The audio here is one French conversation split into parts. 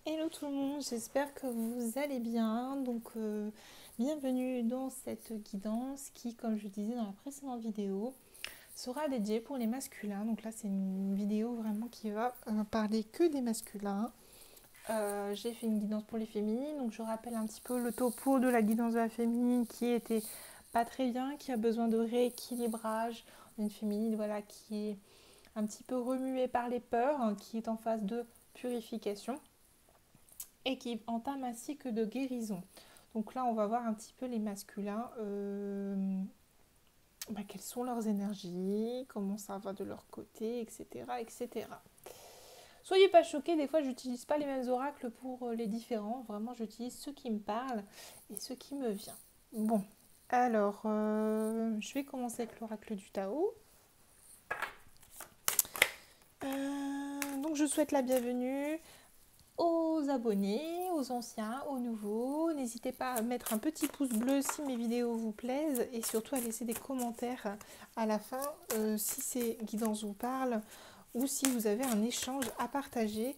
Hello tout le monde, j'espère que vous allez bien. Bienvenue dans cette guidance qui, comme je disais dans la précédente vidéo, sera dédiée pour les masculins. Donc là, c'est une vidéo vraiment qui va parler que des masculins. J'ai fait une guidance pour les féminines, donc je rappelle un petit peu le topo de la guidance de la féminine qui était pas très bien, qui a besoin de rééquilibrage. Une féminine, voilà, qui est un petit peu remuée par les peurs, qui est en phase de purification et qui entame un cycle de guérison. Donc là, on va voir un petit peu les masculins, quelles sont leurs énergies, comment ça va de leur côté, etc. etc. Soyez pas choqués, des fois j'utilise pas les mêmes oracles pour les différents, vraiment j'utilise ceux qui me parlent et ceux qui me viennent. Bon, alors je vais commencer avec l'oracle du Tao. Donc je souhaite la bienvenue aux abonnés, aux anciens, aux nouveaux. N'hésitez pas à mettre un petit pouce bleu si mes vidéos vous plaisent et surtout à laisser des commentaires à la fin si ces guidances vous parlent ou si vous avez un échange à partager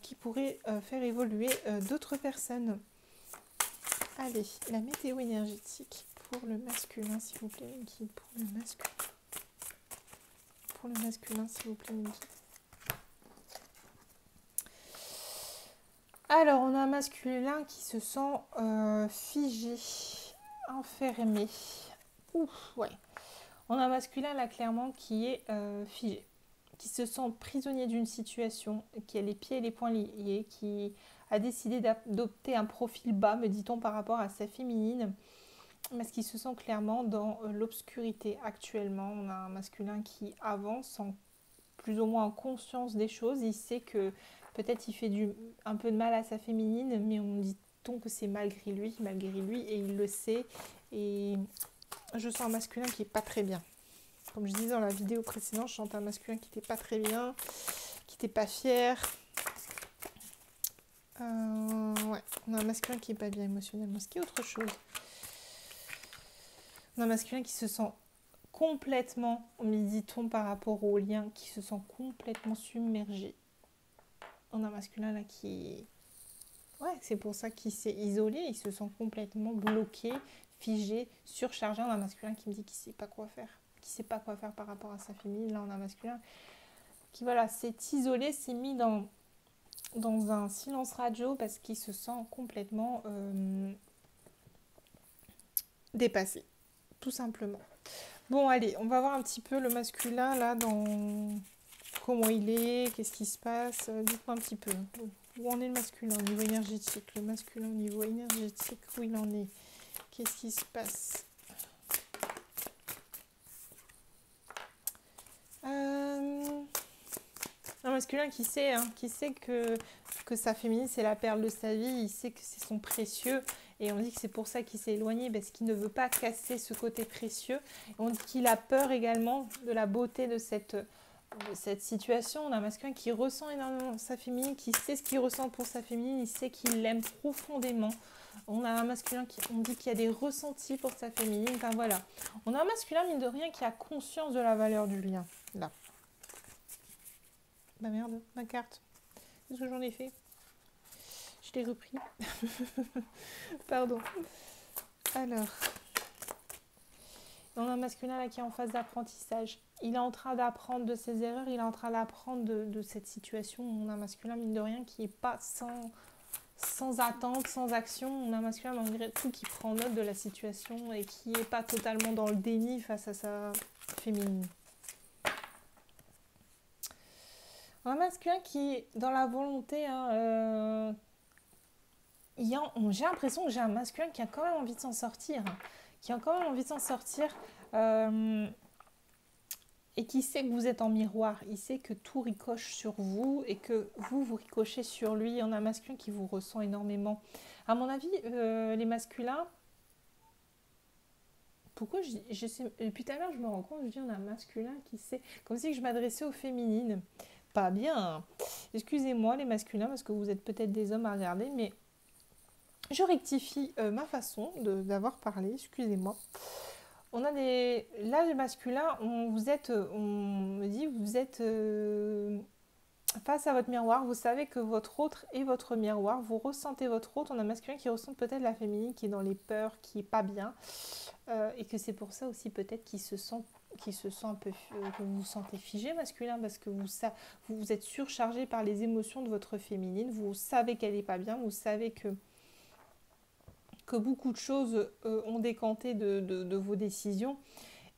qui pourrait faire évoluer d'autres personnes. Allez, la météo énergétique pour le masculin, s'il vous plaît, une guide pour le masculin. Pour le masculin, s'il vous plaît, une guide. Alors, on a un masculin qui se sent figé, enfermé. Ouf, ouais. On a un masculin là clairement qui est figé, qui se sent prisonnier d'une situation, qui a les pieds et les poings liés, qui a décidé d'adopter un profil bas, me dit-on, par rapport à sa féminine, parce qu'il se sent clairement dans l'obscurité actuellement. On a un masculin qui avance en plus ou moins en conscience des choses. Il sait que peut-être il fait un peu de mal à sa féminine, mais on dit-on que c'est malgré lui, et il le sait. Et je sens un masculin qui est pas très bien. Comme je disais dans la vidéo précédente, je sens un masculin qui n'était pas très bien, qui n'était pas fier. Ouais, on a un masculin qui est pas bien émotionnellement, ce qui est autre chose. On a un masculin qui se sent complètement, dit-on, par rapport au lien, qui se sent complètement submergé. On a un masculin là qui... Ouais, c'est pour ça qu'il s'est isolé, il se sent complètement bloqué, figé, surchargé. On a un masculin qui me dit qu'il ne sait pas quoi faire, par rapport à sa féminine. Là, on a un masculin qui, voilà, s'est isolé, s'est mis dans un silence radio parce qu'il se sent complètement dépassé, tout simplement. Bon, allez, on va voir un petit peu le masculin là dans comment il est, qu'est-ce qui se passe. Dites-moi un petit peu où en est le masculin au niveau énergétique. Le masculin au niveau énergétique, où il en est, qu'est-ce qui se passe. Un masculin qui sait que sa féminine c'est la perle de sa vie, il sait que c'est son précieux et on dit que c'est pour ça qu'il s'est éloigné parce qu'il ne veut pas casser ce côté précieux. Et on dit qu'il a peur également de la beauté de cette situation. On a un masculin qui ressent énormément sa féminine, qui sait ce qu'il ressent pour sa féminine, il sait qu'il l'aime profondément. On a un masculin on dit qu'il y a des ressentis pour sa féminine. Enfin voilà, on a un masculin mine de rien qui a conscience de la valeur du lien. Là. Bah merde, ma carte. Qu'est-ce que j'en ai fait? Je l'ai repris. Pardon. Alors, on a un masculin là qui est en phase d'apprentissage. Il est en train d'apprendre de ses erreurs, il est en train d'apprendre de cette situation. On a un masculin, mine de rien, qui n'est pas sans attente, sans action. On a un masculin, malgré tout, qui prend note de la situation et qui n'est pas totalement dans le déni face à sa féminine. Un masculin qui est dans la volonté, j'ai l'impression que j'ai un masculin qui a quand même envie de s'en sortir, et qui sait que vous êtes en miroir, il sait que tout ricoche sur vous et que vous ricochez sur lui. On a un masculin qui vous ressent énormément. À mon avis, les masculins, pourquoi je sais, depuis tout à l'heure je me rends compte, je dis on a un masculin qui sait, comme si je m'adressais aux féminines. Pas bien. Excusez-moi les masculins parce que vous êtes peut-être des hommes à regarder, mais je rectifie ma façon d'avoir parlé, excusez-moi. On a des... Là, les masculins, on me dit, vous êtes face à votre miroir, vous savez que votre autre est votre miroir, vous ressentez votre autre, on a un masculin qui ressent peut-être la féminine, qui est dans les peurs, qui est pas bien, et que c'est pour ça aussi peut-être qu'il se sent un peu, que vous vous sentez figé masculin, parce que vous êtes surchargé par les émotions de votre féminine, vous savez qu'elle n'est pas bien, vous savez que beaucoup de choses ont décanté de vos décisions.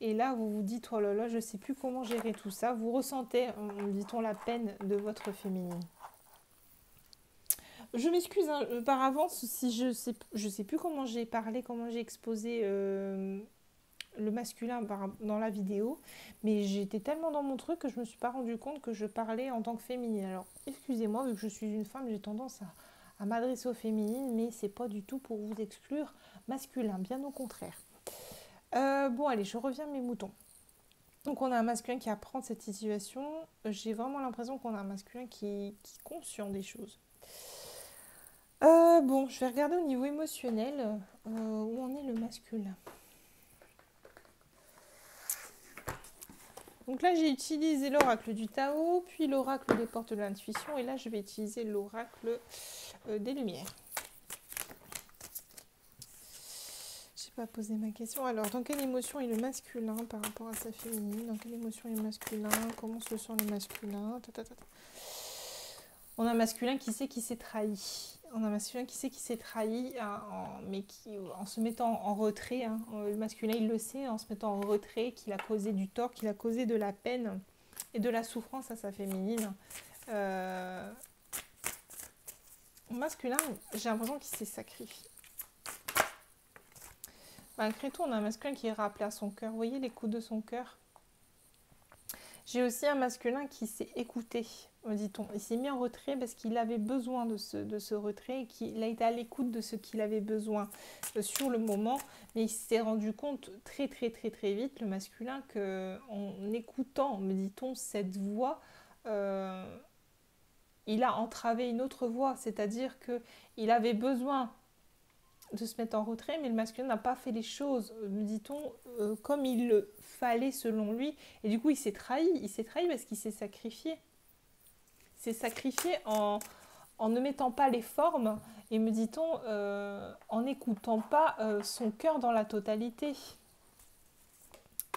Et là, vous vous dites, oh là là, je ne sais plus comment gérer tout ça. Vous ressentez, dit-on, la peine de votre féminine. Je m'excuse hein, par avance si je sais plus comment j'ai parlé, comment j'ai exposé le masculin dans la vidéo. Mais j'étais tellement dans mon truc que je ne me suis pas rendu compte que je parlais en tant que féminine. Alors, excusez-moi, vu que je suis une femme, j'ai tendance à m'adresser aux féminines, mais c'est pas du tout pour vous exclure masculin, bien au contraire. Bon, allez, je reviens à mes moutons. Donc, on a un masculin qui apprend cette situation. J'ai vraiment l'impression qu'on a un masculin qui est conscient des choses. Bon, je vais regarder au niveau émotionnel où en est le masculin. Donc là, j'ai utilisé l'oracle du Tao, puis l'oracle des portes de l'intuition, et là, je vais utiliser l'oracle des lumières. Je n'ai pas posé ma question. Alors, dans quelle émotion est le masculin par rapport à sa féminine? Dans quelle émotion est le masculin? Comment se sent le masculin? On a un masculin qui sait qu'il s'est trahi. On a un masculin qui sait qu'il s'est trahi, mais en se mettant en retrait. Hein. Le masculin, il le sait, en se mettant en retrait, qu'il a causé du tort, qu'il a causé de la peine et de la souffrance à sa féminine. Masculin, j'ai l'impression qu'il s'est sacrifié. Malgré tout, on a un masculin qui est rappelé à son cœur. Vous voyez les coups de son cœur? J'ai aussi un masculin qui s'est écouté, me dit-on. Il s'est mis en retrait parce qu'il avait besoin de ce retrait et qu'il a été à l'écoute de ce qu'il avait besoin sur le moment. Mais il s'est rendu compte très vite, le masculin, qu'en écoutant, me dit-on, cette voix, il a entravé une autre voix. C'est-à-dire qu'il avait besoin de se mettre en retrait, mais le masculin n'a pas fait les choses, me dit-on, comme il le fallait selon lui. Et du coup, il s'est trahi parce qu'il s'est sacrifié. Il s'est sacrifié en ne mettant pas les formes et, me dit-on, en n'écoutant pas son cœur dans la totalité.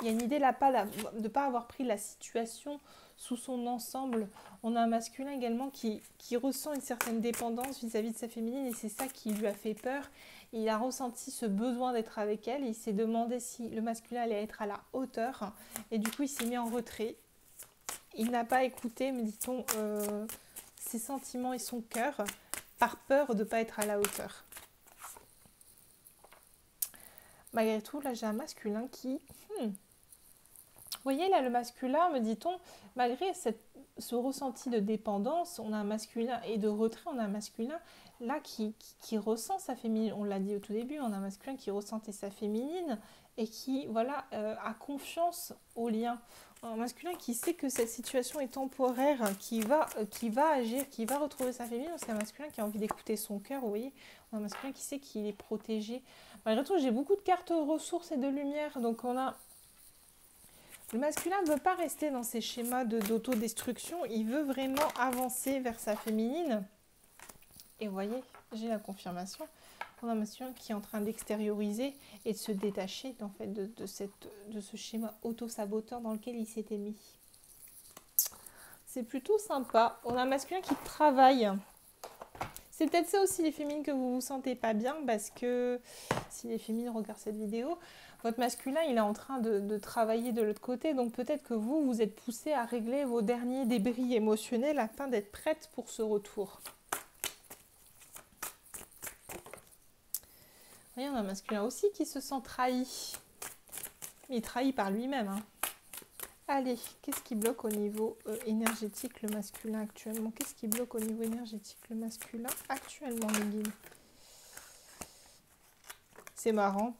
Il y a une idée là de ne pas avoir pris la situation sous son ensemble. On a un masculin également qui ressent une certaine dépendance vis-à-vis de sa féminine et c'est ça qui lui a fait peur. Il a ressenti ce besoin d'être avec elle. Il s'est demandé si le masculin allait être à la hauteur. Et du coup, il s'est mis en retrait. Il n'a pas écouté, me dit-on, ses sentiments et son cœur par peur de ne pas être à la hauteur. Malgré tout, là, j'ai un masculin qui... Vous voyez, là, le masculin, me dit-on, malgré ce ressenti de dépendance, on a un masculin et de retrait, on a un masculin là qui ressent sa féminine. On l'a dit au tout début, on a un masculin qui ressentait sa féminine et qui, voilà, a confiance au lien. Un masculin qui sait que cette situation est temporaire, qui va agir, qui va retrouver sa féminine. C'est un masculin qui a envie d'écouter son cœur, vous voyez. On a un masculin qui sait qu'il est protégé. Malgré tout, j'ai beaucoup de cartes ressources et de lumière, donc on a... Le masculin ne veut pas rester dans ces schémas d'autodestruction, il veut vraiment avancer vers sa féminine. Et vous voyez, j'ai la confirmation. On a un masculin qui est en train d'extérioriser et de se détacher en fait, de ce schéma auto-saboteur dans lequel il s'était mis. C'est plutôt sympa. On a un masculin qui travaille. C'est peut-être ça aussi les féminines que vous ne vous sentez pas bien parce que si les féminines regardent cette vidéo, votre masculin il est en train de travailler de l'autre côté. Donc peut-être que vous êtes poussé à régler vos derniers débris émotionnels afin d'être prête pour ce retour. Vous voyez, on a un masculin aussi qui se sent trahi. Mais il trahit par lui-même. Hein. Allez, qu'est-ce qui bloque au niveau énergétique le masculin actuellement? Qu'est-ce qui bloque au niveau énergétique le masculin actuellement, les guides? C'est marrant.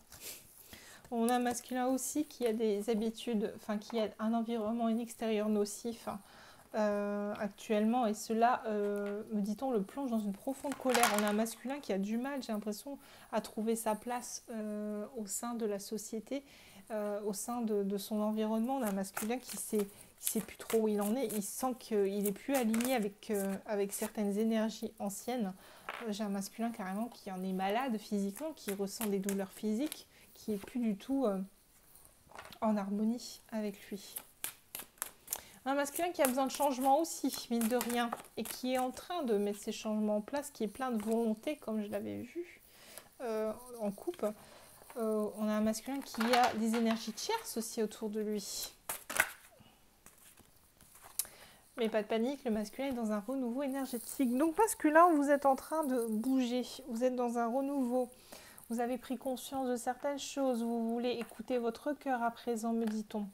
On a un masculin aussi qui a des habitudes, enfin qui a un environnement extérieur nocif actuellement. Et cela, me dit-on, le plonge dans une profonde colère. On a un masculin qui a du mal, j'ai l'impression, à trouver sa place au sein de la société. Au sein de son environnement, on a un masculin il sait plus trop où il en est, il sent qu'il est plus aligné avec certaines énergies anciennes. J'ai un masculin carrément qui en est malade physiquement, qui ressent des douleurs physiques, qui est plus du tout en harmonie avec lui. Un masculin qui a besoin de changement aussi, mine de rien, et qui est en train de mettre ces changements en place, qui est plein de volonté, comme je l'avais vu en coupe. On a un masculin qui a des énergies tierces aussi autour de lui. Mais pas de panique, le masculin est dans un renouveau énergétique. Donc masculin, vous êtes en train de bouger, vous êtes dans un renouveau. Vous avez pris conscience de certaines choses, vous voulez écouter votre cœur à présent, me dit-on.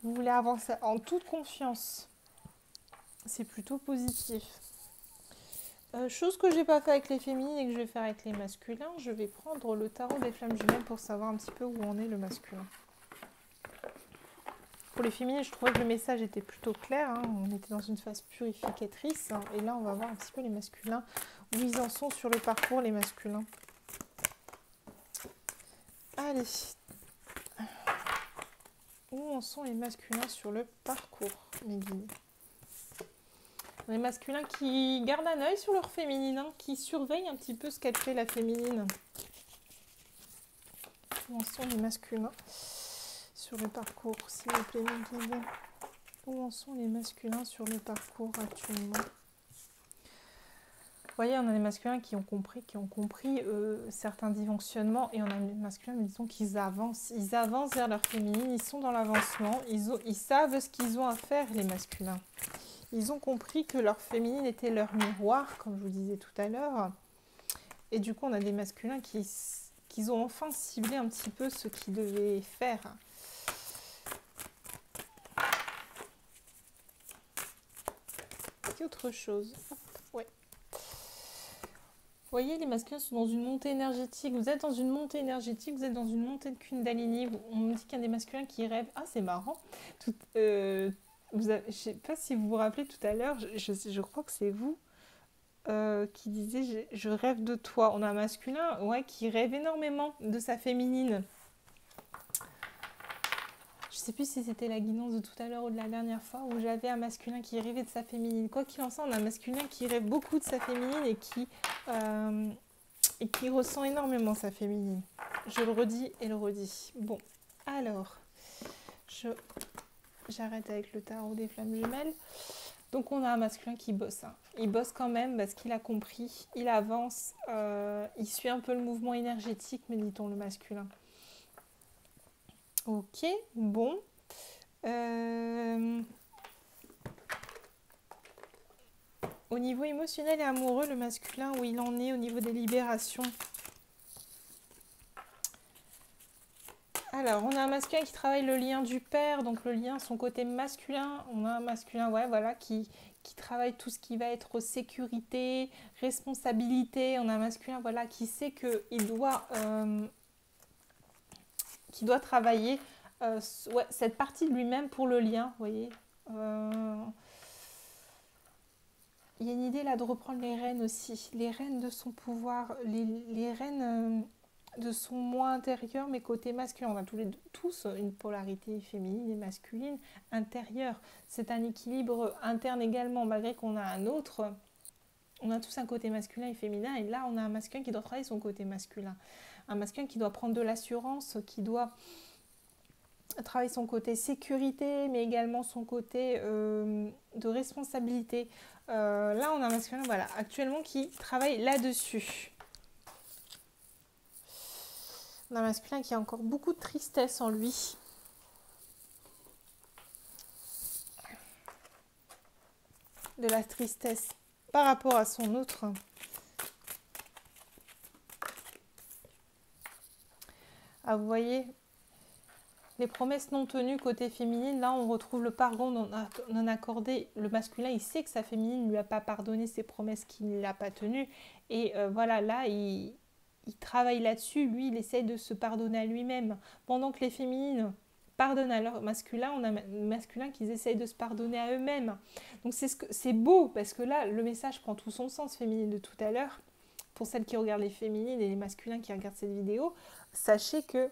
Vous voulez avancer en toute confiance. C'est plutôt positif. Chose que je n'ai pas fait avec les féminines et que je vais faire avec les masculins, je vais prendre le tarot des flammes jumelles pour savoir un petit peu où en est le masculin. Pour les féminines, je trouvais que le message était plutôt clair. Hein. On était dans une phase purificatrice. Hein. Et là, on va voir un petit peu les masculins. Où ils en sont sur le parcours, les masculins. Allez. Où en sont les masculins sur le parcours, mes guides? Les masculins qui gardent un œil sur leur féminine, hein, qui surveillent un petit peu ce qu'elle fait, la féminine. Où en sont les masculins sur le parcours, s'il vous plaît, mes guides? Où en sont les masculins sur le parcours actuellement? Vous voyez, on a des masculins qui ont compris certains dysfonctionnements, et on a des masculins, disons, qu'ils avancent. Ils avancent vers leur féminine, ils sont dans l'avancement, ils savent ce qu'ils ont à faire, les masculins. Ils ont compris que leur féminine était leur miroir, comme je vous disais tout à l'heure. Et du coup, on a des masculins qui ont enfin ciblé un petit peu ce qu'ils devaient faire. Autre chose. Ouais. Vous voyez, les masculins sont dans une montée énergétique. Vous êtes dans une montée énergétique, vous êtes dans une montée de Kundalini. On me dit qu'il y a des masculins qui rêvent. Ah, c'est marrant. Je ne sais pas si vous vous rappelez tout à l'heure, je crois que c'est vous qui disiez je rêve de toi. On a un masculin qui rêve énormément de sa féminine. Je ne sais plus si c'était la guidance de tout à l'heure ou de la dernière fois où j'avais un masculin qui rêvait de sa féminine. Quoi qu'il en soit, on a un masculin qui rêve beaucoup de sa féminine et qui ressent énormément sa féminine. Je le redis et le redis. Bon, alors, j'arrête avec le tarot des flammes jumelles. Donc on a un masculin qui bosse. Hein. Il bosse quand même parce qu'il a compris, il avance, il suit un peu le mouvement énergétique, me dit-on, le masculin. Ok, bon. Au niveau émotionnel et amoureux, le masculin, où il en est au niveau des libérations. Alors, on a un masculin qui travaille le lien du père, donc le lien, son côté masculin. On a un masculin, qui travaille tout ce qui va être sécurité, responsabilité. On a un masculin, qui sait qu'il doit, travailler cette partie de lui-même pour le lien, vous voyez. Il y a une idée là de reprendre les rênes aussi, les rênes de son pouvoir, les rênes de son moi intérieur, mais côté masculin. On a tous une polarité féminine et masculine intérieure. C'est un équilibre interne également, malgré qu'on a un autre. On a tous un côté masculin et féminin, et là on a un masculin qui doit travailler son côté masculin. Un masculin qui doit prendre de l'assurance, qui doit travailler son côté sécurité, mais également son côté de responsabilité. Là, on a un masculin, actuellement qui travaille là-dessus. On a un masculin qui a encore beaucoup de tristesse en lui. De la tristesse par rapport à son autre. Ah, vous voyez, les promesses non tenues côté féminine, là on retrouve le pardon non accordé. Le masculin, il sait que sa féminine ne lui a pas pardonné ses promesses qu'il ne l'a pas tenues. Et là, il travaille là-dessus. Lui, il essaye de se pardonner à lui-même. Pendant que les féminines pardonnent à leur masculin, on a un masculin qui essaye de se pardonner à eux-mêmes. Donc c'est beau, parce que là, le message prend tout son sens féminine de tout à l'heure. Pour celles qui regardent les féminines et les masculins qui regardent cette vidéo, sachez que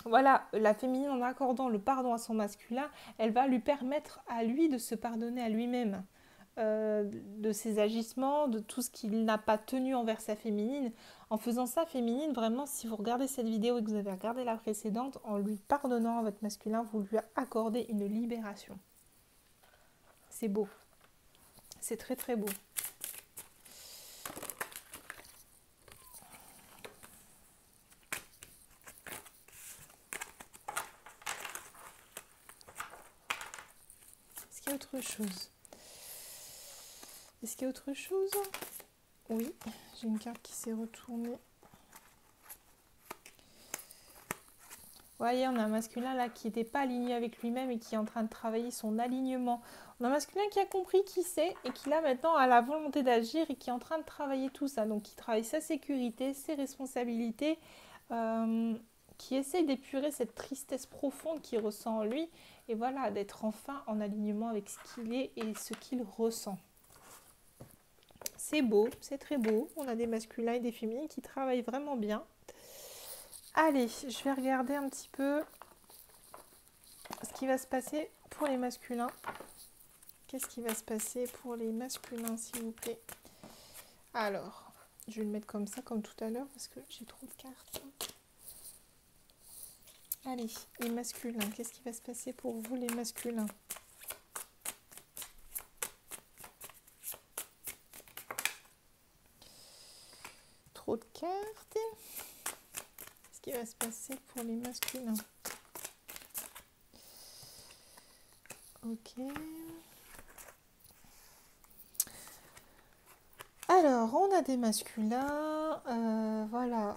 voilà, la féminine en accordant le pardon à son masculin, elle va lui permettre à lui de se pardonner à lui-même. De ses agissements, de tout ce qu'il n'a pas tenu envers sa féminine. En faisant ça, féminine, vraiment, si vous regardez cette vidéo et que vous avez regardé la précédente, en lui pardonnant à votre masculin, vous lui accordez une libération. C'est beau. C'est très très beau. Est-ce qu'il y a autre chose? Est-ce qu'il y a autre chose? Oui, j'ai une carte qui s'est retournée. Vous voyez, on a un masculin là qui n'était pas aligné avec lui-même et qui est en train de travailler son alignement. On a un masculin qui a compris qui c'est et qui là maintenant a la volonté d'agir et qui est en train de travailler tout ça. Donc qui travaille sa sécurité, ses responsabilités, qui essaye d'épurer cette tristesse profonde qu'il ressent en lui. Et voilà, d'être enfin en alignement avec ce qu'il est et ce qu'il ressent. C'est beau, c'est très beau. On a des masculins et des féminines qui travaillent vraiment bien. Allez, je vais regarder un petit peu ce qui va se passer pour les masculins. Qu'est-ce qui va se passer pour les masculins, s'il vous plaît? Alors, je vais le mettre comme ça, comme tout à l'heure, parce que j'ai trop de cartes. Allez, les masculins, qu'est-ce qui va se passer pour vous, les masculins? Trop de cartes. Qu'est-ce qui va se passer pour les masculins? Ok. Alors, on a des masculins. Voilà.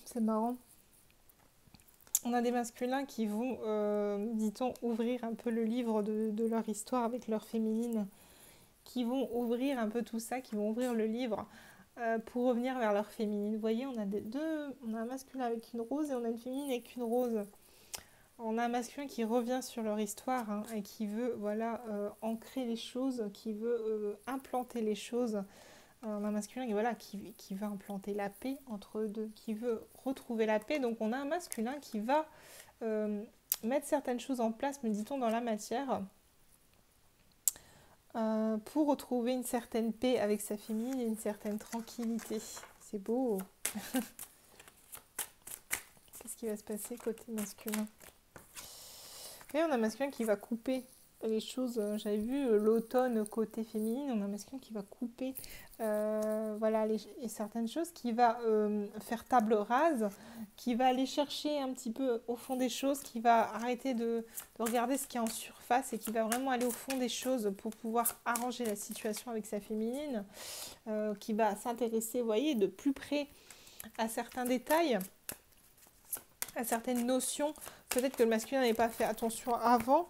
C'est marrant. On a des masculins qui vont, dit-on, ouvrir un peu le livre de leur histoire avec leur féminine. Qui vont ouvrir un peu tout ça, qui vont ouvrir le livre pour revenir vers leur féminine. Vous voyez, on a on a un masculin avec une rose et on a une féminine avec une rose. On a un masculin qui revient sur leur histoire hein, et qui veut voilà, ancrer les choses, qui veut implanter les choses. On a un masculin voilà, qui va implanter la paix entre eux deux, qui veut retrouver la paix. Donc on a un masculin qui va mettre certaines choses en place, me dit-on, dans la matière pour retrouver une certaine paix avec sa féminine et une certaine tranquillité. C'est beau. Qu'est-ce qui va se passer côté masculin? Et on a un masculin qui va couper les choses. J'avais vu l'automne côté féminine. On a un masculin qui va couper voilà, certaines choses, qui va faire table rase, qui va aller chercher un petit peu au fond des choses, qui va arrêter de regarder ce qui est en surface et qui va vraiment aller au fond des choses pour pouvoir arranger la situation avec sa féminine, qui va s'intéresser, vous voyez, de plus près à certains détails, à certaines notions. Peut-être que le masculin n'avait pas fait attention avant.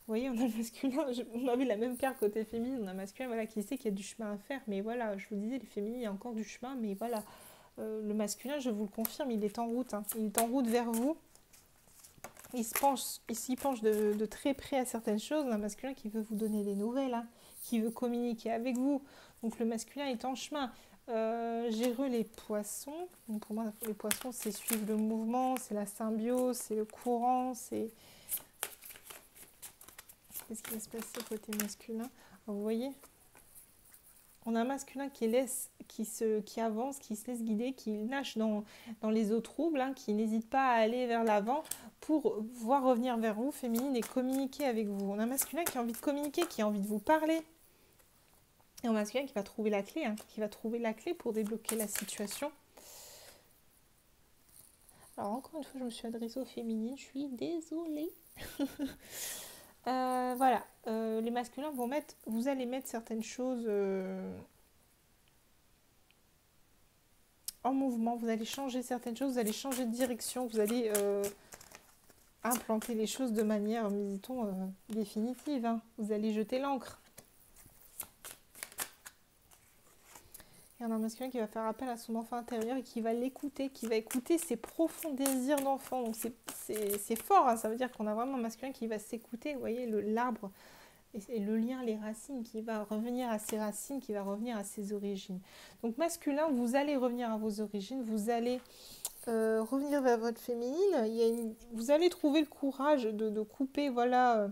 Vous voyez, on a le masculin, on avait la même carte côté féminine, on a un masculin voilà, qui sait qu'il y a du chemin à faire, mais voilà, je vous disais, les féminines, il y a encore du chemin, mais voilà, le masculin, je vous le confirme, il est en route, hein. Il est en route vers vous, il s'y penche de très près à certaines choses. On a un masculin qui veut vous donner des nouvelles, hein, qui veut communiquer avec vous, donc le masculin est en chemin. J'ai re les poissons, donc pour moi, les poissons, c'est suivre le mouvement, c'est la symbiose, c'est le courant, c'est... Qu'est-ce qui va se passer côté masculin? Vous voyez, on a un masculin qui avance, qui se laisse guider, qui nage dans les eaux troubles, hein, qui n'hésite pas à aller vers l'avant pour voir revenir vers vous, féminine, et communiquer avec vous. On a un masculin qui a envie de communiquer, qui a envie de vous parler. Et on a un masculin qui va trouver la clé, hein, qui va trouver la clé pour débloquer la situation. Alors encore une fois, je me suis adressée aux féminines, je suis désolée. Voilà, les masculins vont vous allez mettre certaines choses en mouvement, vous allez changer certaines choses, vous allez changer de direction, vous allez implanter les choses de manière, dit-on, définitive, hein. Vous allez jeter l'encre. Il y en a un masculin qui va faire appel à son enfant intérieur et qui va l'écouter, qui va écouter ses profonds désirs d'enfant. Donc c'est fort, hein. Ça veut dire qu'on a vraiment un masculin qui va s'écouter, vous voyez, l'arbre et le lien, les racines, qui va revenir à ses racines, qui va revenir à ses origines. Donc masculin, vous allez revenir à vos origines, vous allez revenir vers votre féminine. Vous allez trouver le courage de couper, voilà,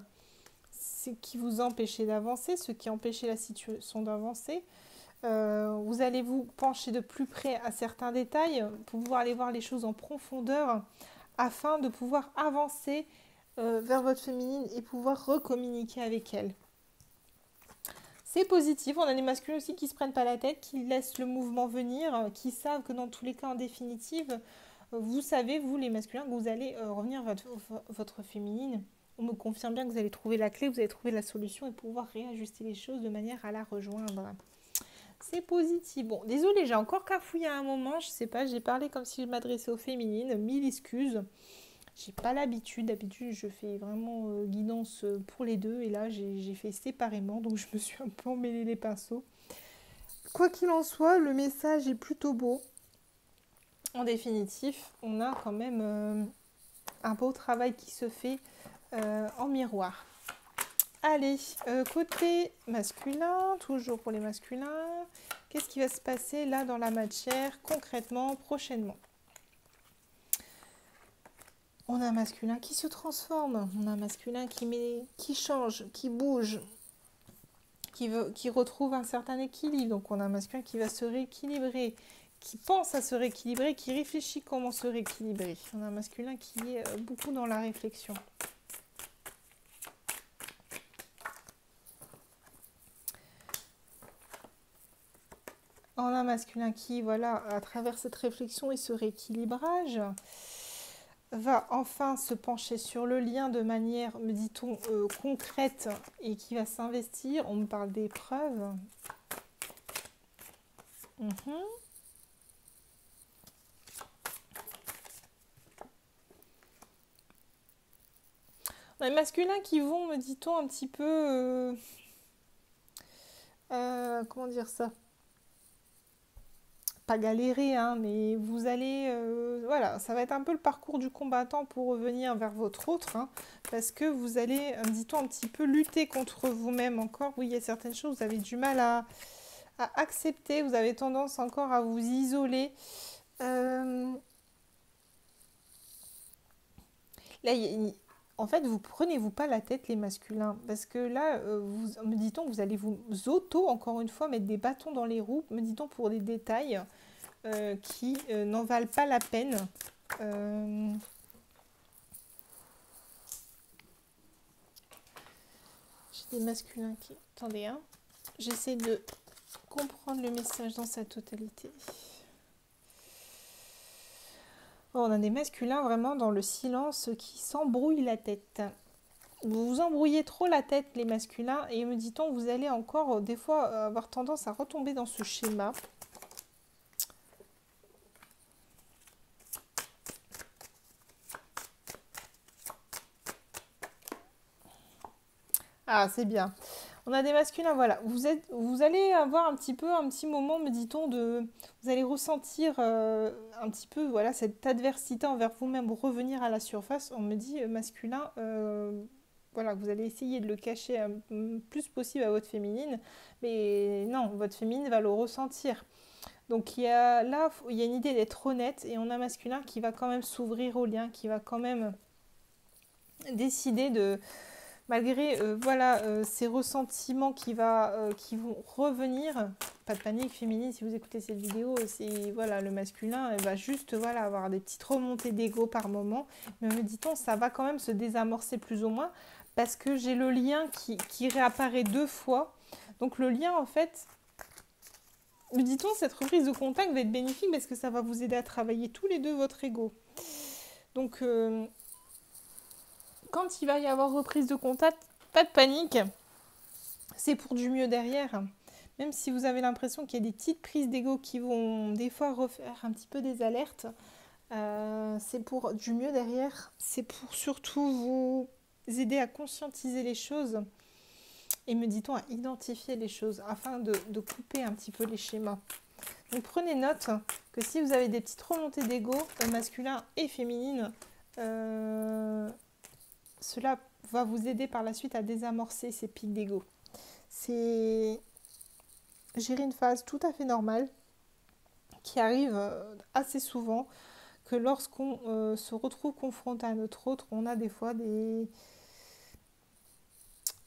ce qui vous empêchait d'avancer, ce qui empêchait la situation d'avancer. Vous allez vous pencher de plus près à certains détails pour pouvoir aller voir les choses en profondeur afin de pouvoir avancer vers votre féminine et pouvoir recommuniquer avec elle. C'est positif, on a des masculins aussi qui ne se prennent pas la tête, qui laissent le mouvement venir, qui savent que dans tous les cas, en définitive, vous savez, vous les masculins, que vous allez revenir vers votre féminine. On me confirme bien que vous allez trouver la clé, vous allez trouver la solution et pouvoir réajuster les choses de manière à la rejoindre. C'est positif. Bon, désolé, j'ai encore cafouillé à un moment, je sais pas, j'ai parlé comme si je m'adressais aux féminines, mille excuses. J'ai pas l'habitude, d'habitude je fais vraiment guidance pour les deux et là j'ai fait séparément donc je me suis un peu emmêlé les pinceaux. Quoi qu'il en soit, le message est plutôt beau. En définitif, on a quand même un beau travail qui se fait en miroir. Allez, côté masculin, toujours pour les masculins, qu'est-ce qui va se passer là dans la matière concrètement, prochainement ? On a un masculin qui se transforme, on a un masculin qui change, qui bouge, qui retrouve un certain équilibre. Donc on a un masculin qui va se rééquilibrer, qui pense à se rééquilibrer, qui réfléchit comment se rééquilibrer. On a un masculin qui est beaucoup dans la réflexion. On a un masculin qui, voilà, à travers cette réflexion et ce rééquilibrage, va enfin se pencher sur le lien de manière, me dit-on, concrète et qui va s'investir. On me parle d'épreuves. On a les masculins qui vont, me dit-on, un petit peu... comment dire ça ? Pas galérer, hein, mais vous allez... voilà, ça va être un peu le parcours du combattant pour revenir vers votre autre, hein, parce que vous allez, dit-on, un petit peu lutter contre vous-même encore. Oui, il y a certaines choses, vous avez du mal à accepter, vous avez tendance encore à vous isoler. Là, en fait, vous prenez-vous pas la tête, les masculins, parce que là, me dit-on, vous allez vous encore une fois, mettre des bâtons dans les roues, me dit-on, pour des détails qui n'en valent pas la peine. J'ai des masculins qui... Attendez, hein. J'essaie de comprendre le message dans sa totalité. On a des masculins vraiment dans le silence qui s'embrouillent la tête. Vous vous embrouillez trop la tête, les masculins, et me dit-on, vous allez encore des fois avoir tendance à retomber dans ce schéma. Ah, c'est bien. On a des masculins, voilà. Vous allez avoir un petit moment, me dit-on, vous allez ressentir un petit peu, voilà, cette adversité envers vous-même, revenir à la surface. On me dit masculin, voilà, vous allez essayer de le cacher le plus possible à votre féminine, mais non, votre féminine va le ressentir. Donc il y a une idée d'être honnête et on a masculin qui va quand même s'ouvrir au lien, qui va quand même décider de malgré ces ressentiments qui vont revenir. Pas de panique féminine si vous écoutez cette vidéo, c'est voilà, le masculin va juste avoir des petites remontées d'ego par moment, mais me dit-on ça va quand même se désamorcer plus ou moins parce que j'ai le lien qui réapparaît 2 fois. Donc le lien en fait, me dit-on, cette reprise de contact va être bénéfique parce que ça va vous aider à travailler tous les deux votre ego. Donc quand il va y avoir reprise de contact, pas de panique, c'est pour du mieux derrière. Même si vous avez l'impression qu'il y a des petites prises d'ego qui vont des fois refaire un petit peu des alertes, c'est pour du mieux derrière. C'est pour surtout vous aider à conscientiser les choses et, me dit-on, à identifier les choses afin de couper un petit peu les schémas. Donc prenez note que si vous avez des petites remontées d'ego, masculin et féminine, cela va vous aider par la suite à désamorcer ces pics d'ego. C'est gérer une phase tout à fait normale qui arrive assez souvent que lorsqu'on se retrouve confronté à notre autre, on a des fois des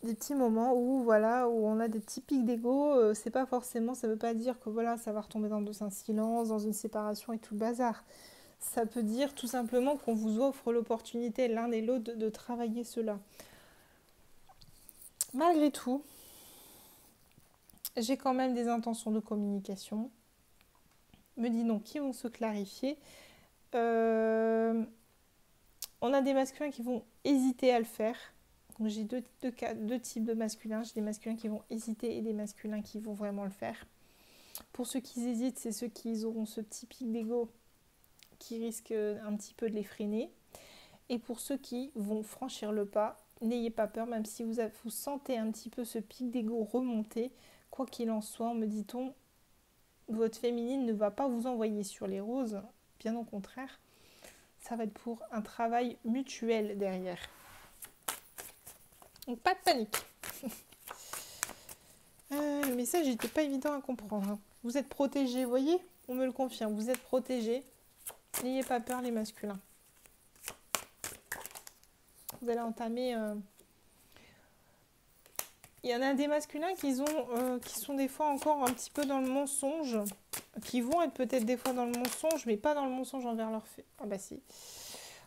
petits moments où voilà, où on a des petits pics d'ego. C'est pas forcément, ça veut pas dire que voilà, ça va retomber dans un silence, dans une séparation et tout le bazar. Ça peut dire tout simplement qu'on vous offre l'opportunité l'un et l'autre de travailler cela. Malgré tout, j'ai quand même des intentions de communication. Me dis donc, qui vont se clarifier. On a des masculins qui vont hésiter à le faire. Donc j'ai deux types de masculins. J'ai des masculins qui vont hésiter et des masculins qui vont vraiment le faire. Pour ceux qui hésitent, c'est ceux qui auront ce petit pic d'ego qui risque un petit peu de les freiner. Et pour ceux qui vont franchir le pas, n'ayez pas peur, même si vous sentez un petit peu ce pic d'ego remonter, quoi qu'il en soit, me dit-on, votre féminine ne va pas vous envoyer sur les roses, bien au contraire, ça va être pour un travail mutuel derrière. Donc pas de panique. Le message n'était pas évident à comprendre. Vous êtes protégés, vous voyez, on me le confirme, vous êtes protégés. N'ayez pas peur les masculins. Vous allez entamer... Il y en a des masculins qui sont des fois encore un petit peu dans le mensonge, qui vont être peut-être des fois dans le mensonge, mais pas dans le mensonge envers leur féminine. Ah bah si.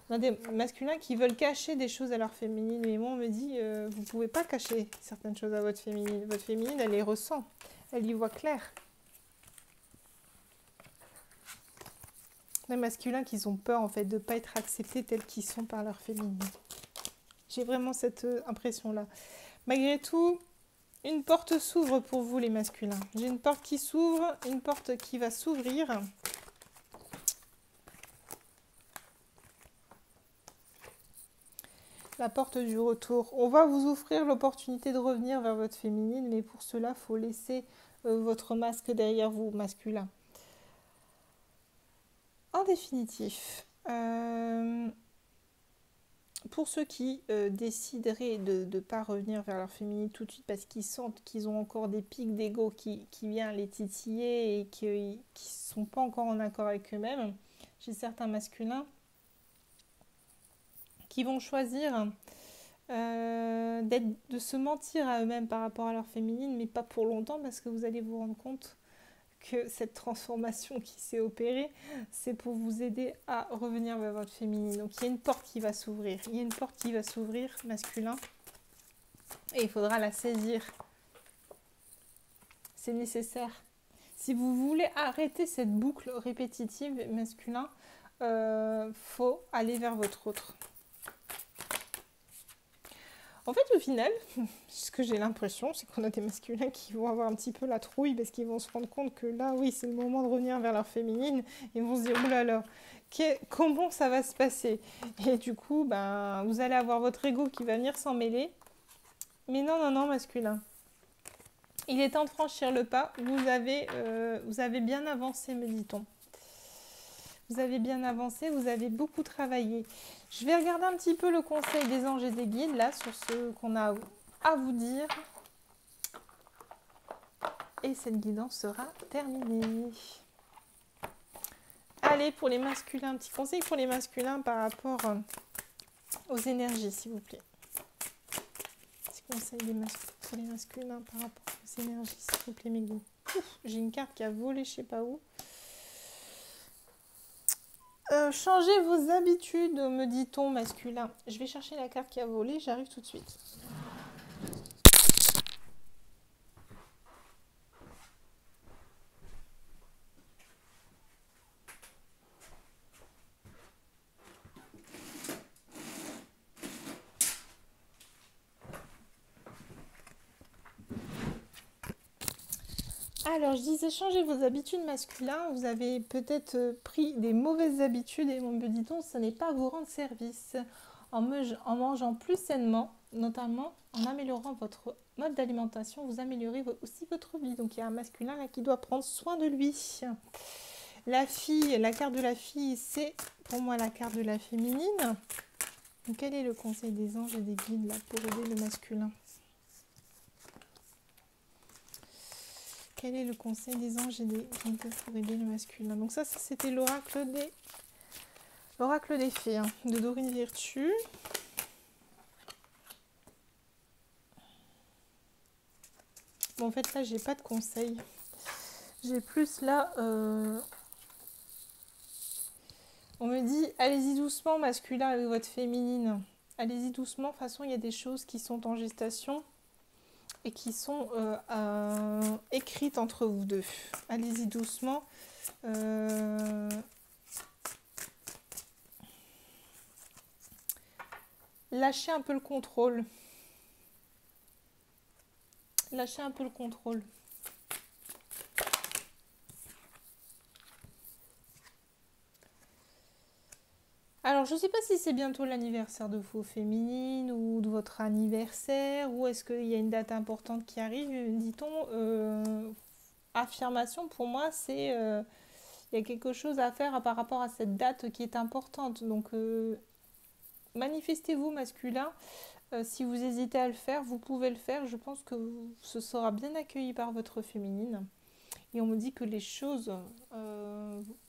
On a des masculins qui veulent cacher des choses à leur féminine, mais moi on me dit, vous pouvez pas cacher certaines choses à votre féminine. Votre féminine, elle les ressent, elle y voit clair. Les masculins qui ont peur en fait de ne pas être acceptés tels qu'ils sont par leur féminine. J'ai vraiment cette impression-là. Malgré tout, une porte s'ouvre pour vous les masculins. J'ai une porte qui s'ouvre, une porte qui va s'ouvrir. La porte du retour. On va vous offrir l'opportunité de revenir vers votre féminine, mais pour cela, il faut laisser votre masque derrière vous, masculin. En définitif, pour ceux qui décideraient de ne pas revenir vers leur féminine tout de suite parce qu'ils sentent qu'ils ont encore des pics d'ego qui viennent les titiller et qui ne sont pas encore en accord avec eux-mêmes, j'ai certains masculins qui vont choisir de se mentir à eux-mêmes par rapport à leur féminine, mais pas pour longtemps parce que vous allez vous rendre compte que cette transformation qui s'est opérée, c'est pour vous aider à revenir vers votre féminine. Donc il y a une porte qui va s'ouvrir. Il y a une porte qui va s'ouvrir, masculin. Et il faudra la saisir. C'est nécessaire. Si vous voulez arrêter cette boucle répétitive, masculin, faut aller vers votre autre. En fait, au final, ce que j'ai l'impression, c'est qu'on a des masculins qui vont avoir un petit peu la trouille parce qu'ils vont se rendre compte que là, oui, c'est le moment de revenir vers leur féminine. Ils vont se dire, oulala, comment ça va se passer? Et du coup, vous allez avoir votre ego qui va venir s'en mêler. Mais non, masculin. Il est temps de franchir le pas. Vous avez bien avancé, me dit-on. Vous avez bien avancé, vous avez beaucoup travaillé. Je vais regarder un petit peu le conseil des anges et des guides, là, sur ce qu'on a à vous dire. Et cette guidance sera terminée. Allez, pour les masculins, un petit conseil pour les masculins par rapport aux énergies, s'il vous plaît. Petit conseil pour les masculins par rapport aux énergies, s'il vous plaît, mes guides. J'ai une carte qui a volé, je sais pas où. Changez vos habitudes, me dit-on, masculin. Je vais chercher la carte qui a volé, j'arrive tout de suite. Alors, je disais, changez vos habitudes masculins. Vous avez peut-être pris des mauvaises habitudes et me dit-on, ce n'est pas vous rendre service. En mangeant plus sainement, notamment en améliorant votre mode d'alimentation, vous améliorez aussi votre vie. Donc, il y a un masculin là qui doit prendre soin de lui. La fille, la carte de la fille, c'est pour moi la carte de la féminine. Donc, quel est le conseil des anges et des guides là pour aider le masculin ? Quel est le conseil des anges et des guides pour aider le masculin? Donc ça c'était l'oracle des Oracle des fées, hein, de Dorine Virtue. Bon, en fait, là, j'ai pas de conseils. J'ai plus là... On me dit, allez-y doucement, masculin, avec votre féminine. Allez-y doucement. De toute façon, il y a des choses qui sont en gestation et qui sont écrites entre vous deux. Allez-y doucement. Lâchez un peu le contrôle. Lâchez un peu le contrôle. Alors, je ne sais pas si c'est bientôt l'anniversaire de vos féminines ou de votre anniversaire, ou est-ce qu'il y a une date importante qui arrive, dit-on. Affirmation, pour moi, c'est... il y a quelque chose à faire par rapport à cette date qui est importante. Donc, manifestez-vous masculin. Si vous hésitez à le faire, vous pouvez le faire. Je pense que ce sera bien accueilli par votre féminine. Et on me dit que les choses,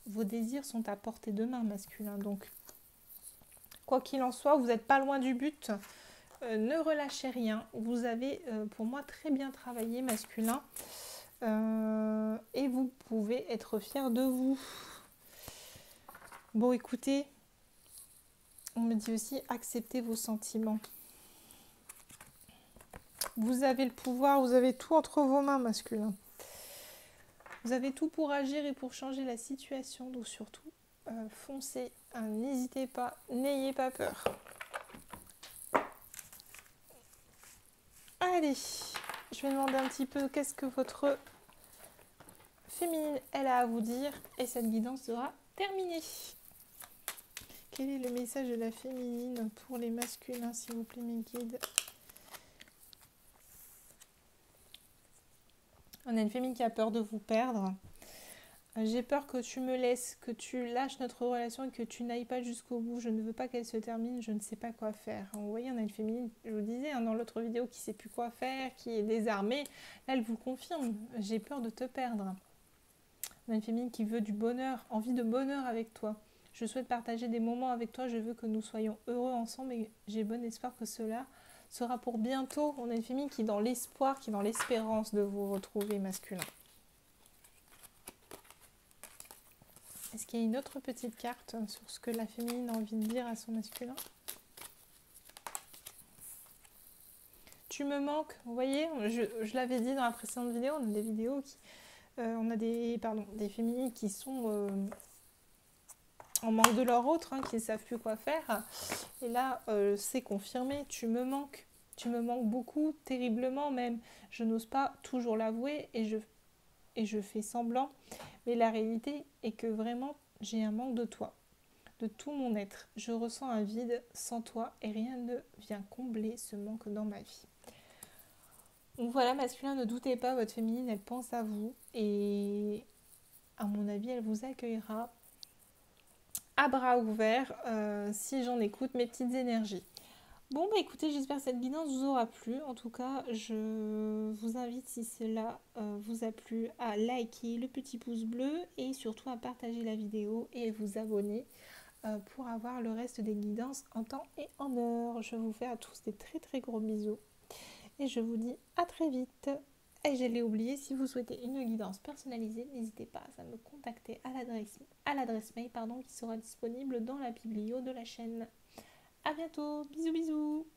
vos désirs sont à portée de main masculin. Donc, quoi qu'il en soit, vous n'êtes pas loin du but. Ne relâchez rien. Vous avez, pour moi, très bien travaillé masculin. Et vous pouvez être fier de vous. Bon, écoutez, on me dit aussi, acceptez vos sentiments. Vous avez le pouvoir, vous avez tout entre vos mains, masculin. Vous avez tout pour agir et pour changer la situation. Donc surtout, foncez, n'hésitez pas, n'ayez pas peur. Allez, je vais demander un petit peu qu'est-ce que votre féminine elle a à vous dire. Et cette guidance sera terminée. Quel est le message de la féminine pour les masculins, s'il vous plaît, mes guides? On a une féminine qui a peur de vous perdre. J'ai peur que tu me laisses, que tu lâches notre relation et que tu n'ailles pas jusqu'au bout. Je ne veux pas qu'elle se termine, je ne sais pas quoi faire. Vous voyez, on a une féminine, je vous disais dans l'autre vidéo, qui ne sait plus quoi faire, qui est désarmée. Là, elle vous confirme, j'ai peur de te perdre. On a une féminine qui veut du bonheur, envie de bonheur avec toi. Je souhaite partager des moments avec toi, je veux que nous soyons heureux ensemble et j'ai bon espoir que cela sera pour bientôt. On a une féminine qui est dans l'espoir, qui est dans l'espérance de vous retrouver masculin. Est-ce qu'il y a une autre petite carte sur ce que la féminine a envie de dire à son masculin? Tu me manques, vous voyez, je l'avais dit dans la précédente vidéo, on a des vidéos qui... on a des féminines qui sont en manque de leur autre, qui ne savent plus quoi faire. Et là, c'est confirmé, tu me manques beaucoup, terriblement même. Je n'ose pas toujours l'avouer et je fais semblant. Mais la réalité est que vraiment, j'ai un manque de toi, de tout mon être. Je ressens un vide sans toi et rien ne vient combler ce manque dans ma vie. Donc voilà, masculin, ne doutez pas, votre féminine, elle pense à vous. Et à mon avis, elle vous accueillera à bras ouverts si j'en écoute mes petites énergies. Bon, bah écoutez, j'espère que cette guidance vous aura plu. En tout cas, je vous invite, si cela vous a plu, à liker le petit pouce bleu et surtout à partager la vidéo et vous abonner pour avoir le reste des guidances en temps et en heure. Je vous fais à tous des très très gros bisous et je vous dis à très vite. Et je l'ai oublié, si vous souhaitez une guidance personnalisée, n'hésitez pas à me contacter à l'adresse mail qui sera disponible dans la biblio de la chaîne. À bientôt, bisous bisous.